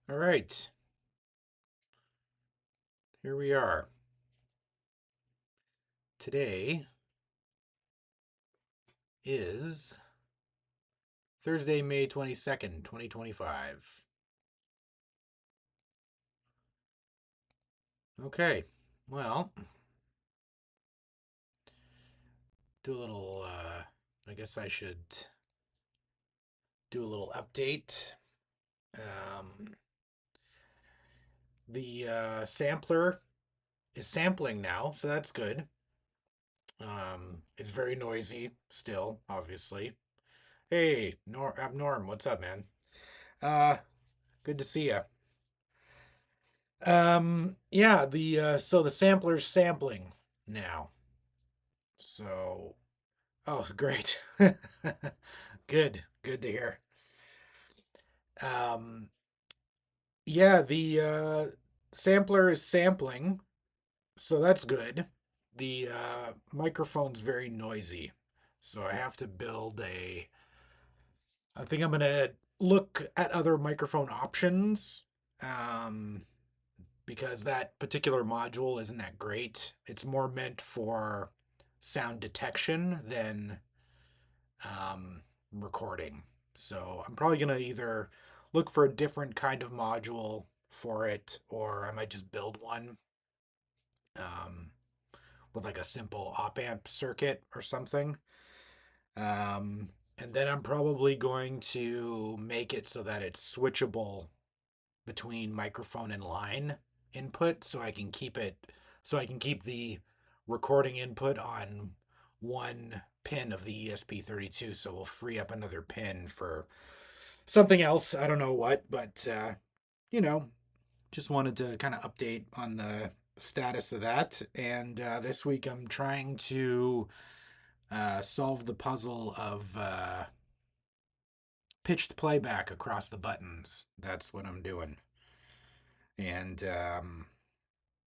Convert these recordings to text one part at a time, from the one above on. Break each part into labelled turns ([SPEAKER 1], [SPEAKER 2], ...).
[SPEAKER 1] All right, here we are. Today is Thursday, May 22nd, 2025. Okay, well, do a little, I guess I should do a little update. Um, the sampler is sampling now, so that's good. It's very noisy still, obviously. Hey, Norm, what's up, man? Uh, Good to see you. Yeah, the sampler's sampling now. So, oh, great. Good to hear. Um, yeah, the sampler is sampling, so that's good. The microphone's very noisy, so I have to build a. I think I'm gonna look at other microphone options. Um, because that particular module isn't that great. It's more meant for sound detection than um, recording. So I'm probably going to either look for a different kind of module for it, or I might just build one um, with like a simple op amp circuit or something. Um, and then I'm probably going to make it so that it's switchable between microphone and line input so I can keep the recording input on one pin of the ESP32, so we'll free up another pin for something else. I don't know what, but you know, just wanted to kind of update on the status of that. And this week I'm trying to solve the puzzle of pitched playback across the buttons. That's what I'm doing. And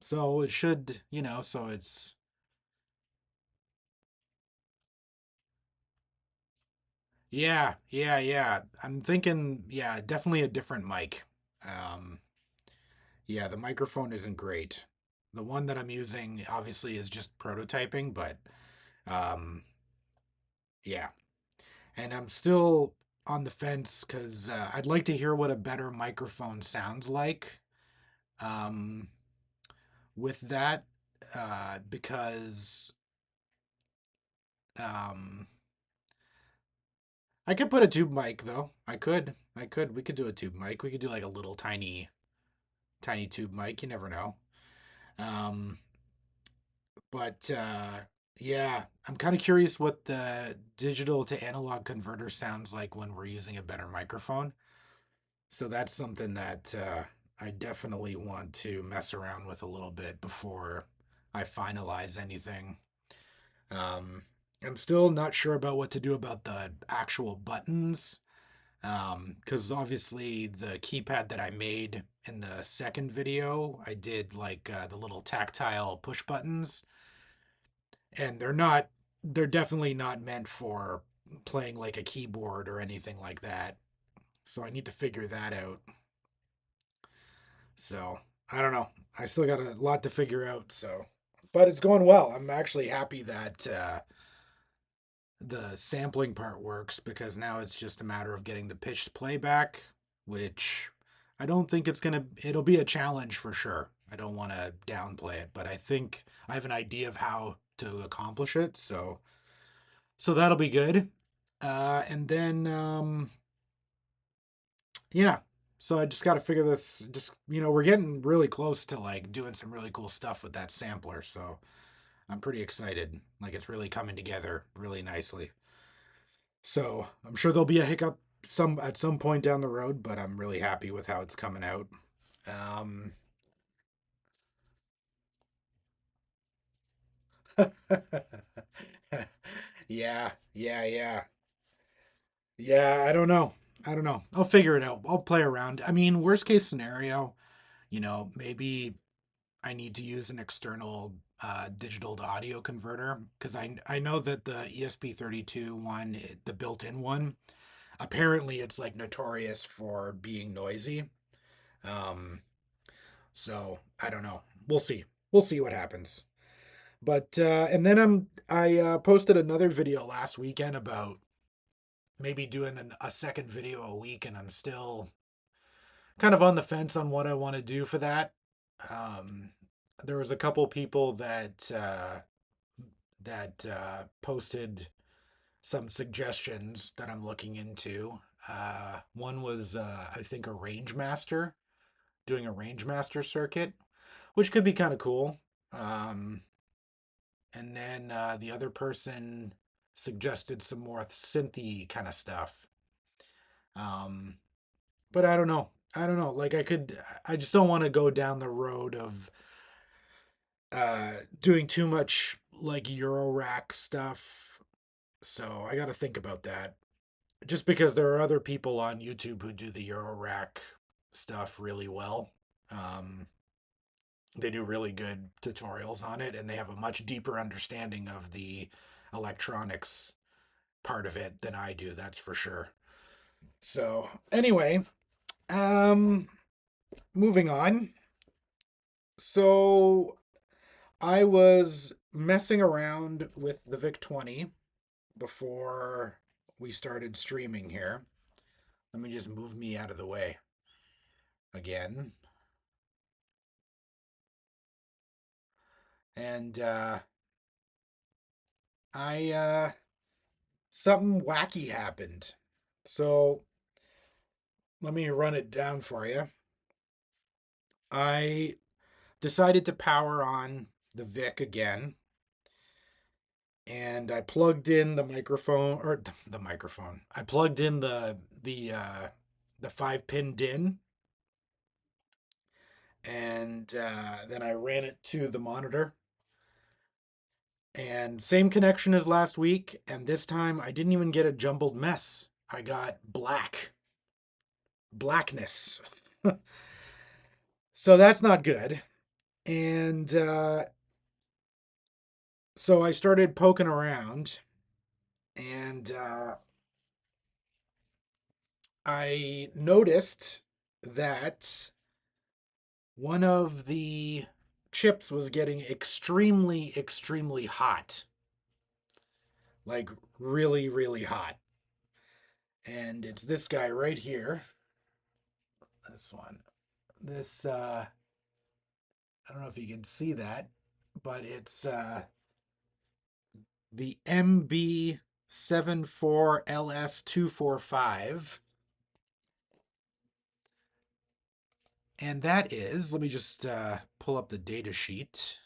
[SPEAKER 1] so it should, so it's yeah. I'm thinking, yeah, definitely a different mic. Um, yeah, the microphone isn't great. The one that I'm using obviously is just prototyping, but um, yeah. And I'm still on the fence because I'd like to hear what a better microphone sounds like um, with that, because um, I could put a tube mic though. I could. We could do a tube mic. We could do like a little tiny tube mic. You never know. Um, but yeah, I'm kind of curious what the digital to analog converter sounds like when we're using a better microphone. So that's something that I definitely want to mess around with a little bit before I finalize anything. Um, I'm still not sure about what to do about the actual buttons. Because obviously the keypad that I made in the second video, I did like the little tactile push buttons, and they're definitely not meant for playing like a keyboard or anything like that. So I need to figure that out. So I don't know. I still got a lot to figure out. So, but it's going well. I'm actually happy that the sampling part works because now it's just a matter of getting the pitched playback, which I don't think it'll be a challenge for sure. I don't want to downplay it, but I think I have an idea of how to accomplish it. So that'll be good. And then, yeah. So I just got to figure this, we're getting really close to like doing some really cool stuff with that sampler. So I'm pretty excited. Like it's really coming together really nicely. So I'm sure there'll be a hiccup at some point down the road, but I'm really happy with how it's coming out. Um, yeah. Yeah, I don't know. I don't know. I'll figure it out. I'll play around. I mean, worst case scenario, maybe I need to use an external digital to audio converter because I know that the ESP32 one, the built-in one, apparently it's like notorious for being noisy. Um, so I don't know. We'll see. We'll see what happens. But and then I posted another video last weekend about maybe doing a second video a week, and I'm still kind of on the fence on what I want to do for that. Um, there was a couple people that posted some suggestions that I'm looking into. One was I think a range master, doing a range master circuit, which could be kind of cool. Um, and then the other person suggested some more synthy kind of stuff. Um, but I don't know. I don't know. Like I just don't want to go down the road of doing too much like Euro rack stuff. So I got to think about that. Just because there are other people on YouTube who do the Euro rack stuff really well. Um, they do really good tutorials on it, and they have a much deeper understanding of the electronics part of it than I do, that's for sure. So, anyway, um moving on. So, I was messing around with the VIC-20 before we started streaming here. Let me just move me out of the way again. And I something wacky happened. So, let me run it down for you. I decided to power on the VIC again, and I plugged in the microphone or the microphone. I plugged in the 5-pin DIN, and then I ran it to the monitor. And same connection as last week, and this time I didn't even get a jumbled mess. I got blackness. So that's not good. And so I started poking around, and I noticed that one of the chips was getting extremely, extremely hot. Like really, really hot. And it's this guy right here. This one. This, I don't know if you can see that, but it's the MB74LS245. And that is, let me just pull up the data sheet.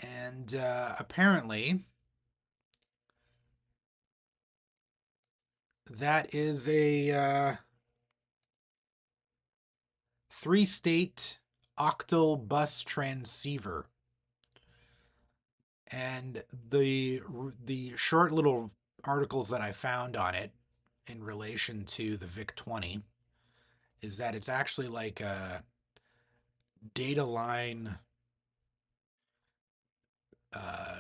[SPEAKER 1] And apparently, that is a three-state octal bus transceiver. And the short little articles that I found on it in relation to the VIC-20 is that it's actually like a data line uh,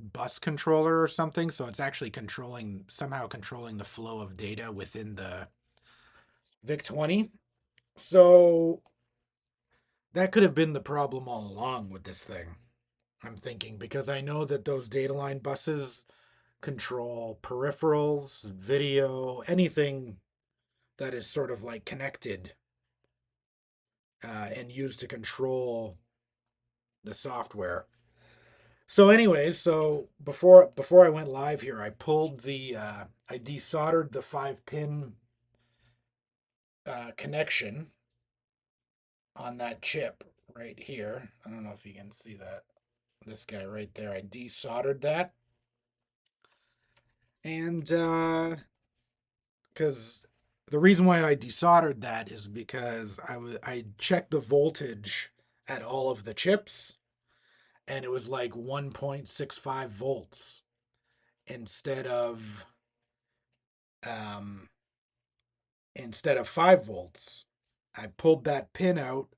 [SPEAKER 1] bus controller or something. So it's actually somehow controlling the flow of data within the VIC-20. So that could have been the problem all along with this thing, I'm thinking, because I know that those data line buses control peripherals, video, anything that is sort of like connected and used to control the software. So, anyways, so before I went live here, I pulled I desoldered the 5-pin connection on that chip right here. I don't know if you can see that. This guy right there. I desoldered that, and because the reason why I desoldered that is because I checked the voltage at all of the chips, and it was like 1.65 volts instead of um, instead of 5 volts. I pulled that pin out,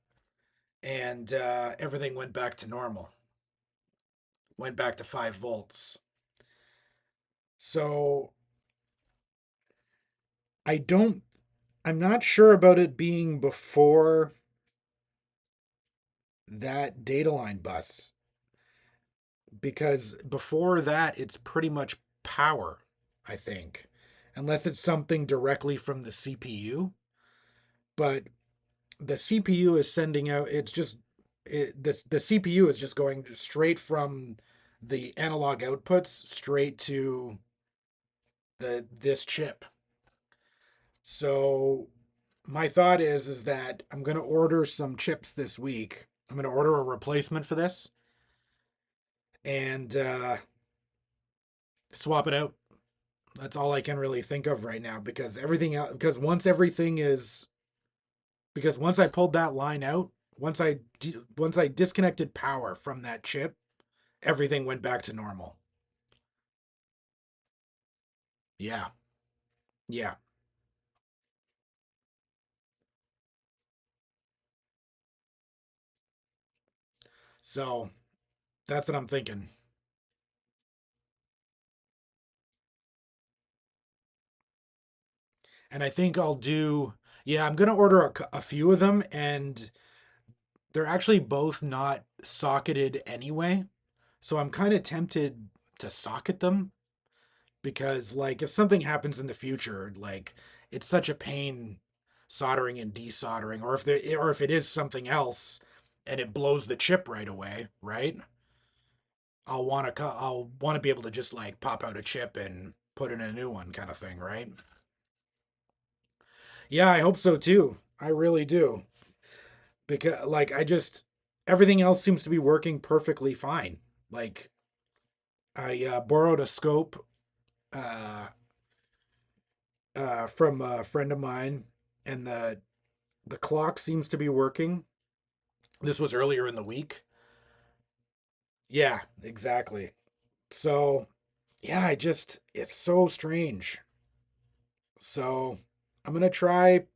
[SPEAKER 1] and everything went back to normal. Went back to 5 volts. So I don't, I'm not sure about it being before that data line bus, because before that, it's pretty much power, I think, unless it's something directly from the CPU. But the CPU is sending out, it's just, the CPU is just going straight from the analog outputs straight to this chip. So my thought is that I'm going to order some chips this week. I'm going to order a replacement for this and swap it out. That's all I can really think of right now because everything else, because once I pulled that line out, once I disconnected power from that chip, everything went back to normal. Yeah. Yeah. So that's what I'm thinking. And I think I'll do, yeah, I'm going to order a few of them and they're actually both not socketed anyway. So I'm kind of tempted to socket them because like if something happens in the future, like it's such a pain soldering and desoldering or if it is something else and it blows the chip right away, right? I'll want to be able to just like pop out a chip and put in a new one kind of thing, right? Yeah, I hope so too. I really do. Because like I just everything else seems to be working perfectly fine. Like I borrowed a scope uh, from a friend of mine, and the clock seems to be working. This was earlier in the week. Yeah, exactly. So yeah, I just it's so strange. So I'm gonna try,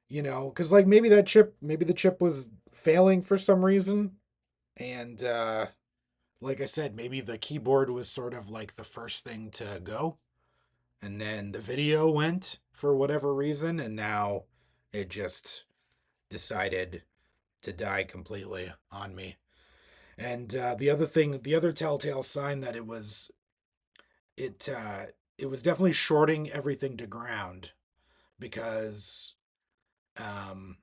[SPEAKER 1] because like maybe the chip was failing for some reason, and like I said, maybe the keyboard was sort of like the first thing to go, and then the video went for whatever reason, and now it just decided to die completely on me. And the other telltale sign that it uh, it was definitely shorting everything to ground because um,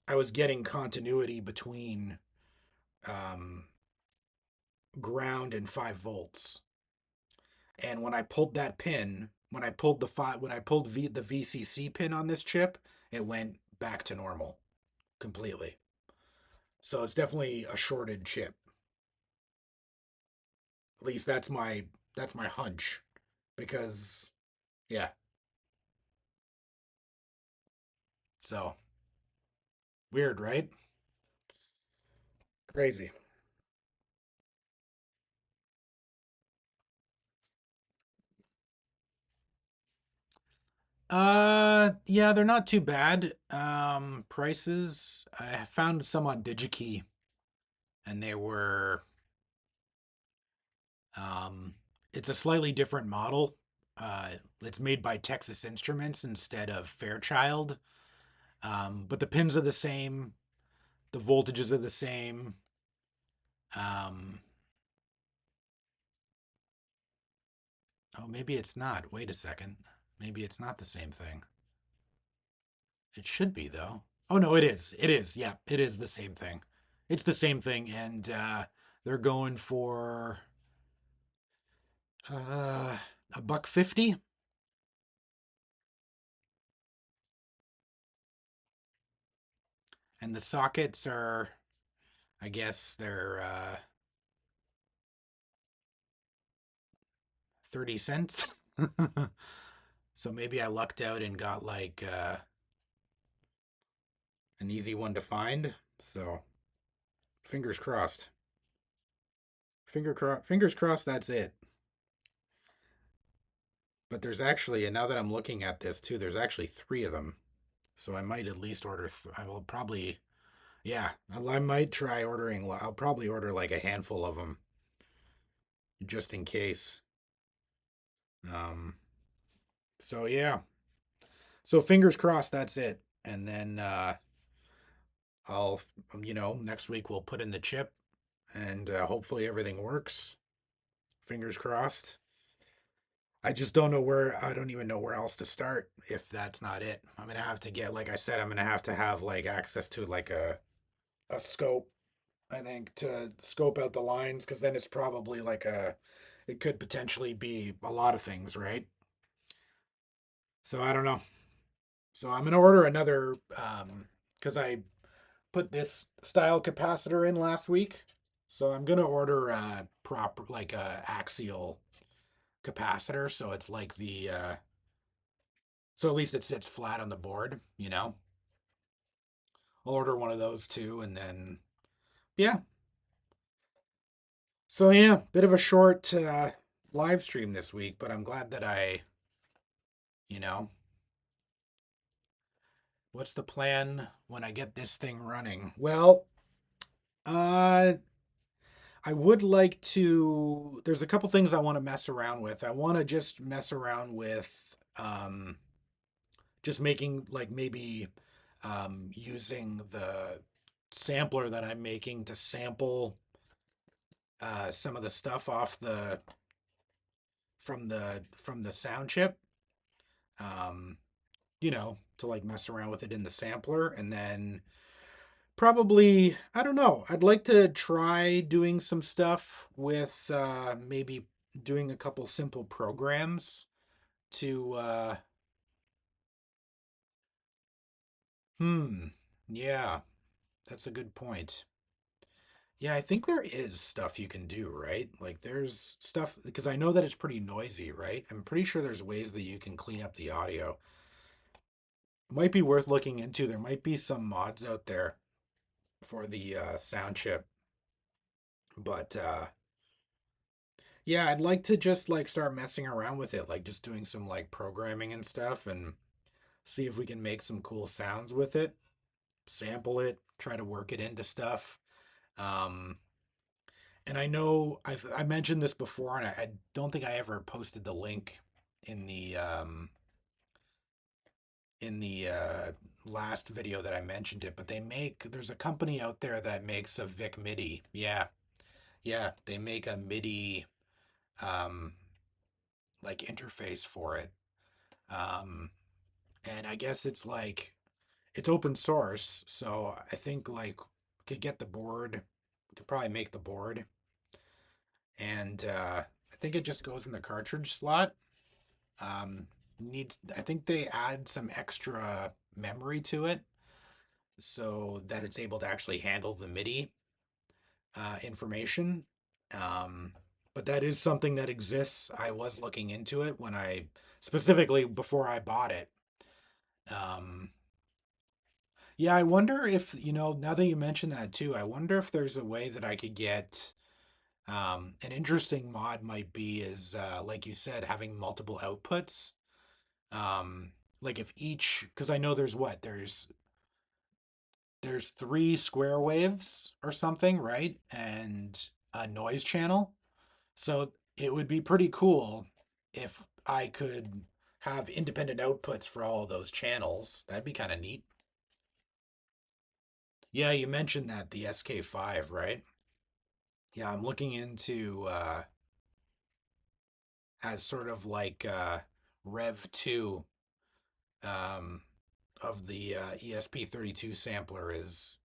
[SPEAKER 1] I was getting continuity between um, ground and 5 volts. And when I pulled that pin, when I pulled the VCC pin on this chip, it went back to normal completely. So it's definitely a shorted chip. At least that's my hunch because yeah. So weird, right? Crazy. Yeah, they're not too bad. Prices I found some on DigiKey and they were um it's a slightly different model. It's made by Texas Instruments instead of Fairchild. But the pins are the same, the voltages are the same. Um, oh, maybe it's not. Wait a second. Maybe it's not the same thing. It should be though. Oh no, it is. It is. Yeah, it is the same thing. It's the same thing, and they're going for uh, a buck 50, and the sockets are, I guess, they're 30 cents. So maybe I lucked out and got like an easy one to find. So fingers crossed. Fingers crossed. That's it. But there's actually, and now that I'm looking at this too, there's actually three of them. So I might at least order. I will probably, yeah, I might try ordering. I'll probably order like a handful of them just in case. Um, so yeah. So fingers crossed that's it. And then I'll next week we'll put in the chip and hopefully everything works. Fingers crossed. I don't even know where else to start if that's not it. I'm gonna have to get, like I said, I'm gonna have to have like access to like a scope, I think, to scope out the lines, because then it's probably like it could potentially be a lot of things, right? So I don't know. So I'm gonna order another because I put this style capacitor in last week. So I'm gonna order a proper like a axial capacitor, so it's like the so at least it sits flat on the board, you know. I'll order one of those too, and then yeah. So yeah, bit of a short live stream this week, but I'm glad that you know, what's the plan when I get this thing running? Well, uh I would like to, there's a couple things I want to mess around with. I want to just mess around with just making like maybe using the sampler that I'm making to sample some of the stuff off the from the sound chip. Um, to like mess around with it in the sampler, and then probably, I don't know, I'd like to try doing some stuff with maybe doing a couple simple programs to hmm, yeah, that's a good point. Yeah, I think there is stuff you can do, right? Like there's stuff because I know that it's pretty noisy, right? I'm pretty sure there's ways that you can clean up the audio. Might be worth looking into. There might be some mods out there for the sound chip, but yeah, I'd like to just like start messing around with it, like just doing some like programming and stuff and see if we can make some cool sounds with it, sample it, try to work it into stuff. Um, and I know I mentioned this before, and I don't think I ever posted the link in the last video that I mentioned it, but there's a company out there that makes a VIC MIDI. Yeah, yeah, they make a MIDI um like interface for it. Um, and I guess it's like it's open source, so I think like we could get the board, we could probably make the board, and I think it just goes in the cartridge slot. Um, needs I think they add some extra memory to it so that it's able to actually handle the MIDI information. Um, but that is something that exists. I was looking into it when I specifically before I bought it. Um, yeah, I wonder if, now that you mention that too, I wonder if there's a way that I could get an interesting mod might be is like you said, having multiple outputs. Like if each, because I know there's three square waves or something, right? And a noise channel. So it would be pretty cool if I could have independent outputs for all of those channels. That'd be kind of neat. Yeah, you mentioned that the SK5, right? Yeah, I'm looking into as sort of like Rev 2 um, of the ESP32 sampler is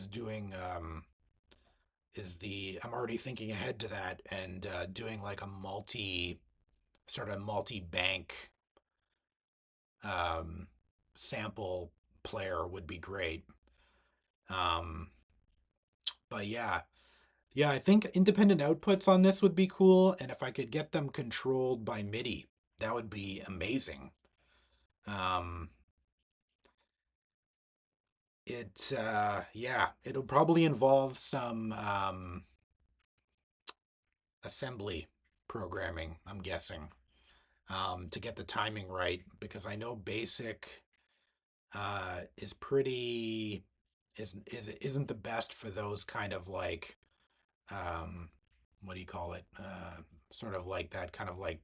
[SPEAKER 1] doing is the I'm already thinking ahead to that and doing like a multi bank um, sample player would be great. Um, but yeah, yeah, I think independent outputs on this would be cool, and if I could get them controlled by MIDI, that would be amazing. Um, yeah, it'll probably involve some assembly programming, I'm guessing, to get the timing right, because I know Basic is pretty isn't the best for those kind of like um, what do you call it? Sort of like that kind of like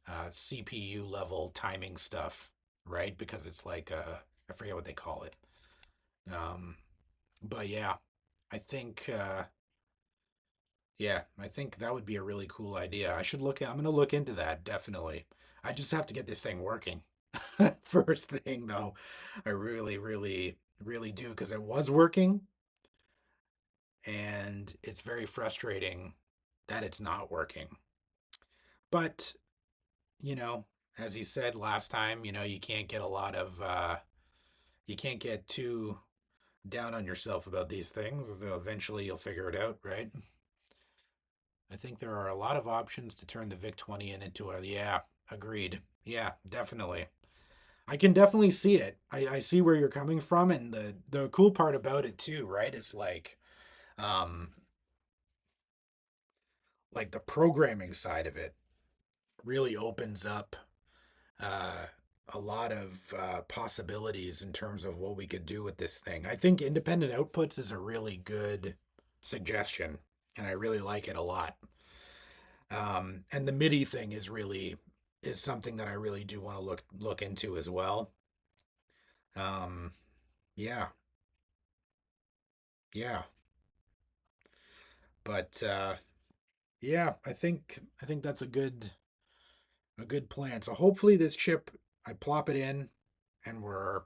[SPEAKER 1] CPU level timing stuff, right? Because it's like I forget what they call it. Um, but yeah, I think yeah, I think that would be a really cool idea. I'm gonna look into that definitely. I just have to get this thing working. First thing though, I really, really, really do because it was working and it's very frustrating that it's not working. But, you know, as you said last time, you can't get you can't get too down on yourself about these things. Though eventually you'll figure it out, right? I think there are a lot of options to turn the VIC-20 into a, yeah, agreed. Yeah, definitely. I can definitely see it. I see where you're coming from, and the cool part about it too, right? Is um like the programming side of it really opens up uh a lot of possibilities in terms of what we could do with this thing. I think independent outputs is a really good suggestion, and I really like it a lot. And the MIDI thing is something that I really do want to look into as well. Um, yeah, yeah, but yeah, I think that's a good plan. So hopefully this chip, I plop it in, and we're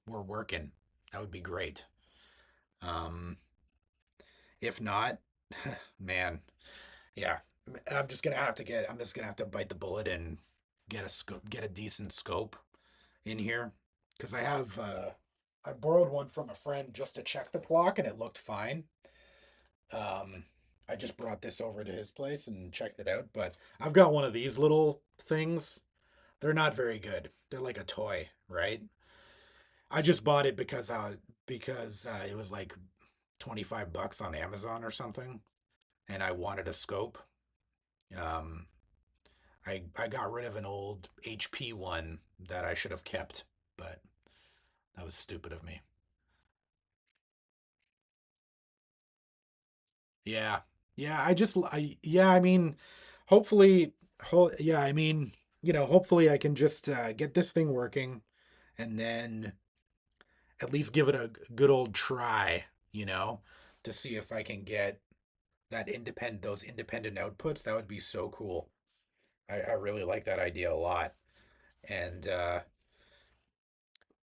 [SPEAKER 1] working. That would be great. Um, if not, man, yeah, I'm just gonna have to bite the bullet and get a decent scope in here because I borrowed one from a friend just to check the clock and it looked fine. Um, I just brought this over to his place and checked it out, but I've got one of these little things. They're not very good. They're like a toy, right? I just bought it because it was like 25 bucks on Amazon or something, and I wanted a scope. Um, I got rid of an old HP one that I should have kept, but that was stupid of me. Yeah. Yeah, yeah, I mean, hopefully, yeah, I mean, hopefully I can just get this thing working and then at least give it a good old try, you know, to see if I can get those independent outputs. That would be so cool. I really like that idea a lot. And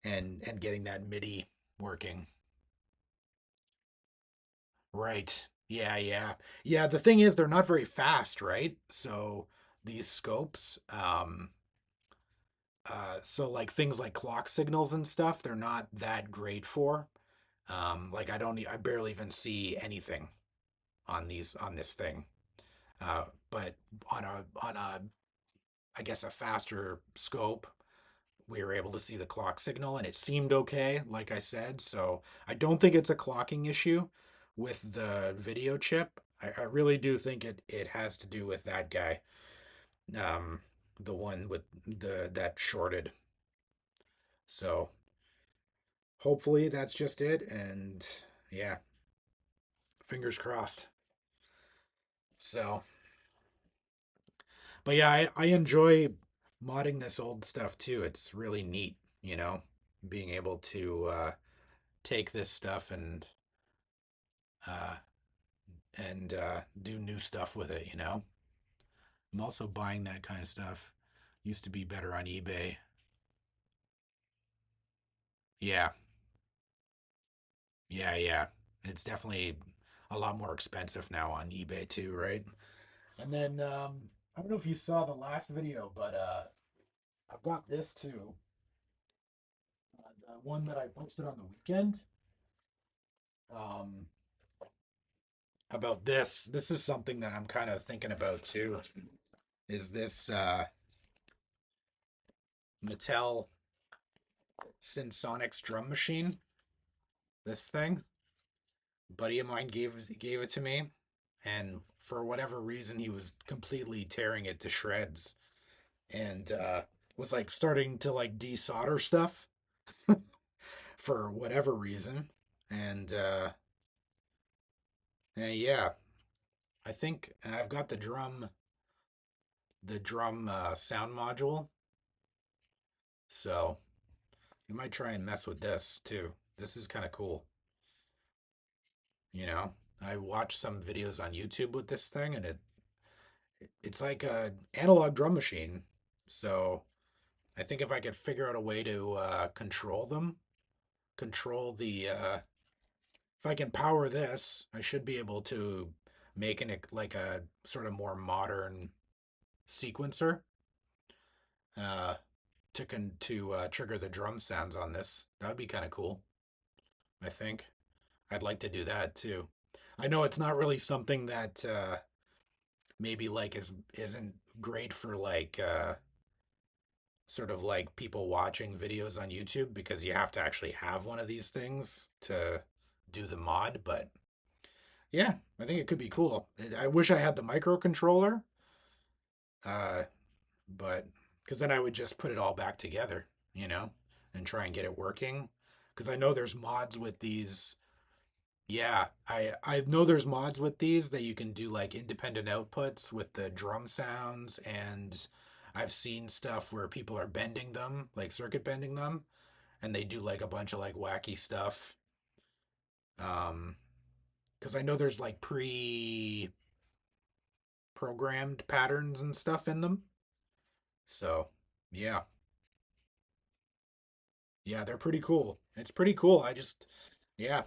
[SPEAKER 1] and getting that MIDI working. Right. Yeah, yeah. Yeah, the thing is they're not very fast, right? So these scopes, so like things like clock signals and stuff, they're not that great for. Like I barely even see anything on this thing. But on a I guess a faster scope, we were able to see the clock signal and it seemed okay, like I said. So I don't think it's a clocking issue with the video chip. I really do think it has to do with that guy. Um, the one with the that shorted. So hopefully that's just it. And yeah, fingers crossed. So, but yeah, I enjoy modding this old stuff too. It's really neat, being able to take this stuff uh, and do new stuff with it. I'm also buying that kind of stuff. Used to be better on eBay. Yeah, yeah, yeah. It's definitely a lot more expensive now on eBay too, right? And then I don't know if you saw the last video, but I've got this too. The one that I posted on the weekend. Um, about this. This is something that I'm kind of thinking about too. Is this Mattel Synsonics drum machine? This thing? A buddy of mine gave it to me, and for whatever reason, he was completely tearing it to shreds, and was like starting to like desolder stuff for whatever reason. And yeah, I think I've got the drum. the drum sound module. So I might try and mess with this too. This is kind of cool. You know, I watched some videos on YouTube with this thing, and it's like a analog drum machine. So I think if I could figure out a way to control them, control the if I can power this, I should be able to make it like a sort of more modern sequencer to trigger the drum sounds on this. That'd be kind of cool. I think I'd like to do that too. I know it's not really something that maybe like isn't great for like sort of like people watching videos on YouTube because you have to actually have one of these things to do the mod, but yeah, I think it could be cool. I wish I had the microcontroller, uh, but because then I would just put it all back together, you know, and try and get it working. Because I know there's mods with these. Yeah, I know there's mods with these that you can do like independent outputs with the drum sounds, and I've seen stuff where people are bending them, like circuit bending them, and they do like a bunch of like wacky stuff. Um, because I know there's like pre-programmed patterns and stuff in them. So, yeah. Yeah, they're pretty cool. It's pretty cool. Yeah,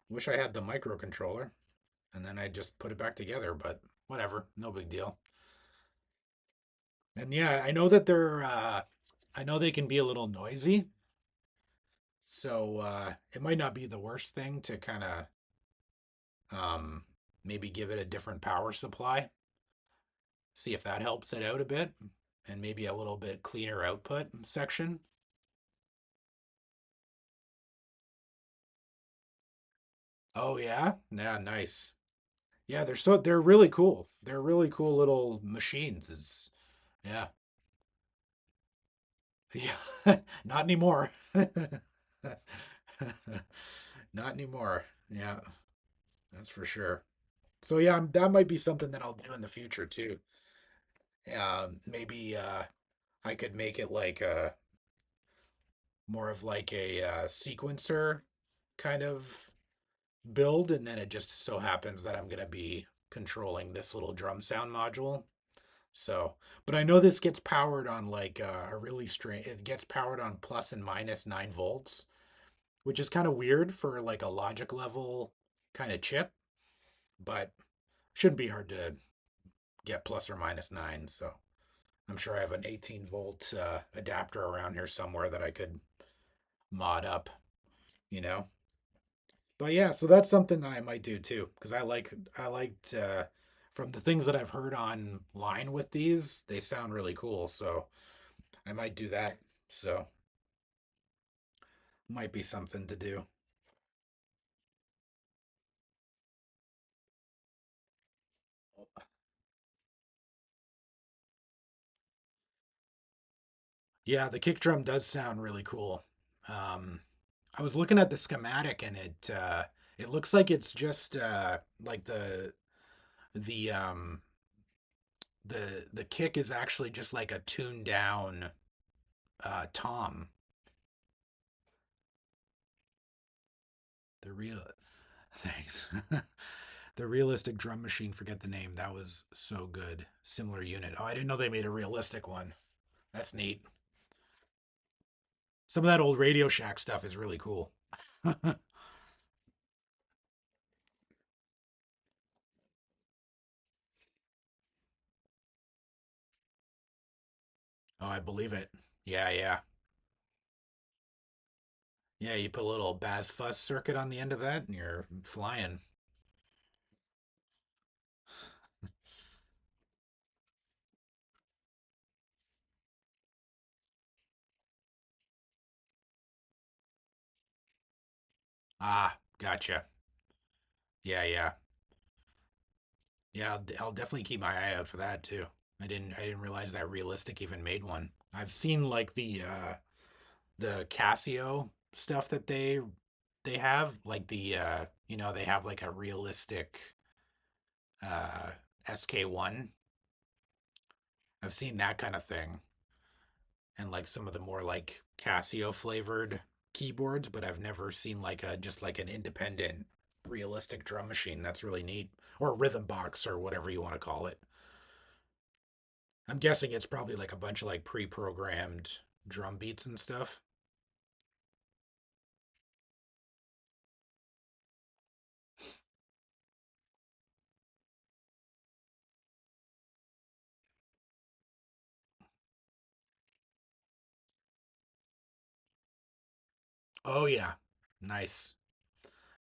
[SPEAKER 1] wish I had the microcontroller and then I just put it back together, but whatever, no big deal. And yeah, I know they can be a little noisy, so it might not be the worst thing to kind of um, maybe give it a different power supply, see if that helps it out a bit, and maybe a little bit cleaner output section. Oh yeah, yeah, nice. Yeah, they're really cool. They're really cool little machines. It's yeah. Yeah, not anymore. Not anymore. Yeah, that's for sure. So yeah, that might be something that I'll do in the future too. Maybe I could make it like a more of like a sequencer kind of build, and then it just so happens that I'm gonna be controlling this little drum sound module. So, but I know this gets powered on like a really strange, it gets powered on plus and minus 9 volts, which is kind of weird for like a logic level kind of chip, but shouldn't be hard to get plus or minus 9. So I'm sure I have an 18-volt adapter around here somewhere that I could mod up, you know? But yeah, so that's something that I might do too, because I liked from the things that I've heard online with these, they sound really cool. So I might do that. So might be something to do. Yeah, the kick drum does sound really cool. Um, I was looking at the schematic and it looks like it's just like the the kick is actually just like a tuned down tom. The real Thanks. The realistic drum machine, forget the name. That was so good. Similar unit. Oh, I didn't know they made a realistic one. That's neat. Some of that old Radio Shack stuff is really cool. Oh, I believe it. Yeah, yeah. Yeah, you put a little Baz Fuzz circuit on the end of that and you're flying. Ah, gotcha. Yeah, yeah. Yeah, I'll definitely keep my eye out for that too. I didn't realize that Realistic even made one. I've seen like the Casio stuff that they have, like they have like a Realistic uh SK1 I've seen that kind of thing, and like some of the more like Casio flavored keyboards, but I've never seen like a just like an independent realistic drum machine. That's really neat. Or a rhythm box or whatever you want to call it. I'm guessing it's probably like a bunch of like pre-programmed drum beats and stuff. Oh yeah. Nice.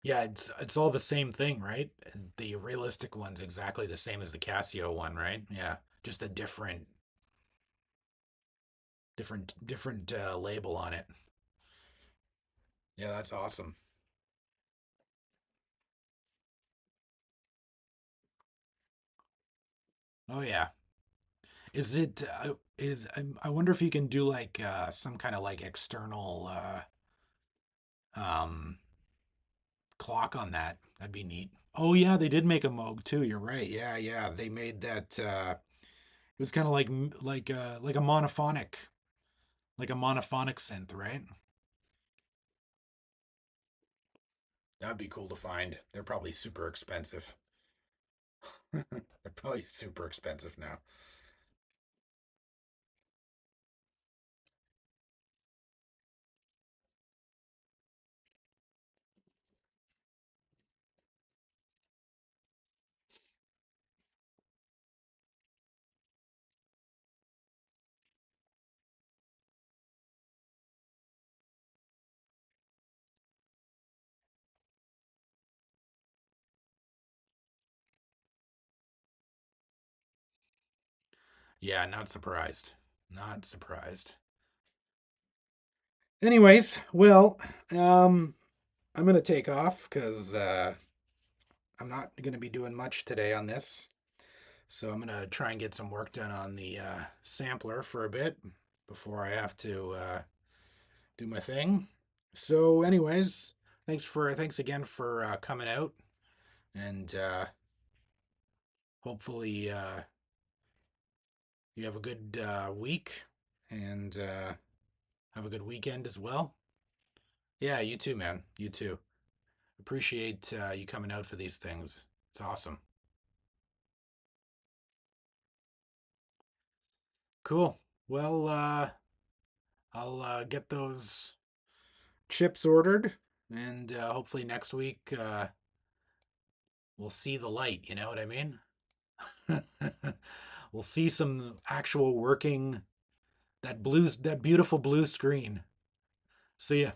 [SPEAKER 1] Yeah, it's all the same thing, right? And the realistic one's exactly the same as the Casio one, right? Yeah, just a different label on it. Yeah, that's awesome. Oh yeah. Is it is I wonder if you can do like some kind of like external um clock on that. That'd be neat. Oh yeah, they did make a Moog too. You're right. Yeah, yeah. They made that it was kind of like a monophonic synth, right? That'd be cool to find. They're probably super expensive. They're probably super expensive now. Yeah, not surprised. Not surprised. Anyways, well, I'm gonna take off because I'm not gonna be doing much today on this. So I'm gonna try and get some work done on the sampler for a bit before I have to do my thing. So, anyways, thanks again for coming out, and hopefully you have a good week and have a good weekend as well. Yeah, you too, man. You too. Appreciate you coming out for these things. It's awesome. Cool. Well, I'll get those chips ordered, and hopefully next week we'll see the light. You know what I mean? We'll see some actual working that beautiful blue screen. See ya.